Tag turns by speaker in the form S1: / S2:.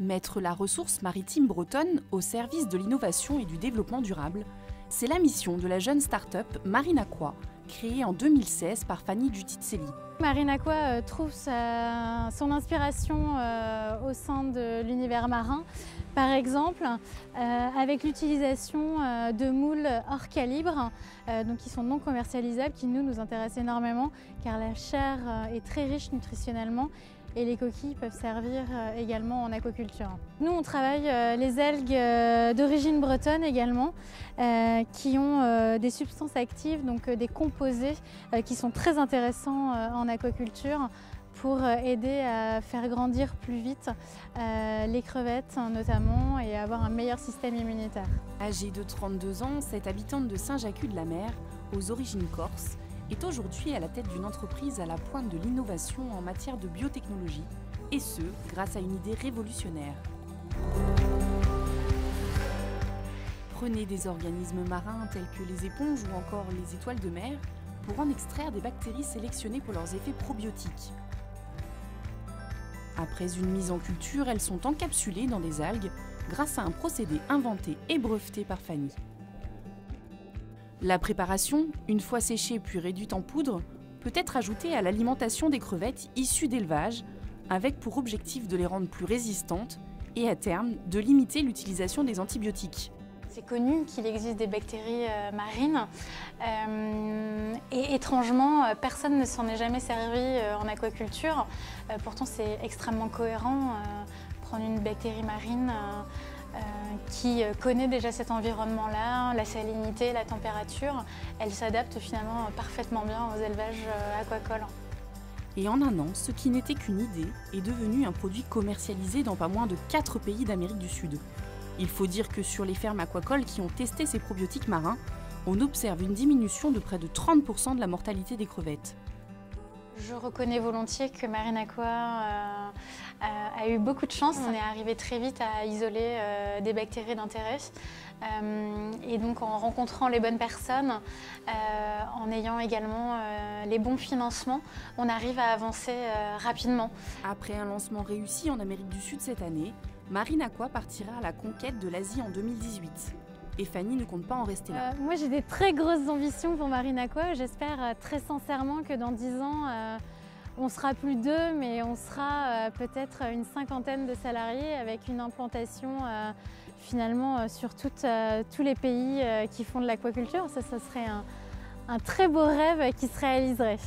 S1: Mettre la ressource maritime bretonne au service de l'innovation et du développement durable, c'est la mission de la jeune start-up Marine Aqua, créée en 2016 par Fanny Dutizzelli.
S2: Marine Aqua trouve son inspiration au sein de l'univers marin, par exemple avec l'utilisation de moules hors calibre, donc qui sont non commercialisables, qui nous intéressent énormément car la chair est très riche nutritionnellement et les coquilles peuvent servir également en aquaculture. Nous, on travaille les algues d'origine bretonne également, qui ont des substances actives, donc des composés qui sont très intéressants en aquaculture pour aider à faire grandir plus vite les crevettes notamment et avoir un meilleur système immunitaire.
S1: Âgée de 32 ans, cette habitante de Saint-Jacques-de-la-Mer, aux origines corses, est aujourd'hui à la tête d'une entreprise à la pointe de l'innovation en matière de biotechnologie, et ce, grâce à une idée révolutionnaire. Prenez des organismes marins tels que les éponges ou encore les étoiles de mer pour en extraire des bactéries sélectionnées pour leurs effets probiotiques. Après une mise en culture, elles sont encapsulées dans des algues grâce à un procédé inventé et breveté par Fanny. La préparation, une fois séchée puis réduite en poudre, peut être ajoutée à l'alimentation des crevettes issues d'élevage, avec pour objectif de les rendre plus résistantes et à terme de limiter l'utilisation des antibiotiques.
S2: C'est connu qu'il existe des bactéries marines et étrangement, personne ne s'en est jamais servi en aquaculture. Pourtant, c'est extrêmement cohérent. Prendre une bactérie marine qui connaît déjà cet environnement-là, la salinité, la température, elle s'adapte finalement parfaitement bien aux élevages aquacoles.
S1: Et en un an, ce qui n'était qu'une idée est devenu un produit commercialisé dans pas moins de 4 pays d'Amérique du Sud. Il faut dire que sur les fermes aquacoles qui ont testé ces probiotiques marins, on observe une diminution de près de 30% de la mortalité des crevettes.
S2: Je reconnais volontiers que Marine Aqua a eu beaucoup de chance. On est arrivé très vite à isoler des bactéries d'intérêt. Et donc en rencontrant les bonnes personnes, en ayant également les bons financements, on arrive à avancer rapidement.
S1: Après un lancement réussi en Amérique du Sud cette année, Marine Aqua partira à la conquête de l'Asie en 2018. Et Fanny ne compte pas en rester là.
S2: Moi j'ai des très grosses ambitions pour Marine Aqua. J'espère très sincèrement que dans 10 ans, on sera plus deux, mais on sera peut-être une cinquantaine de salariés avec une implantation finalement sur tous les pays qui font de l'aquaculture. Ça serait un très beau rêve qui se réaliserait.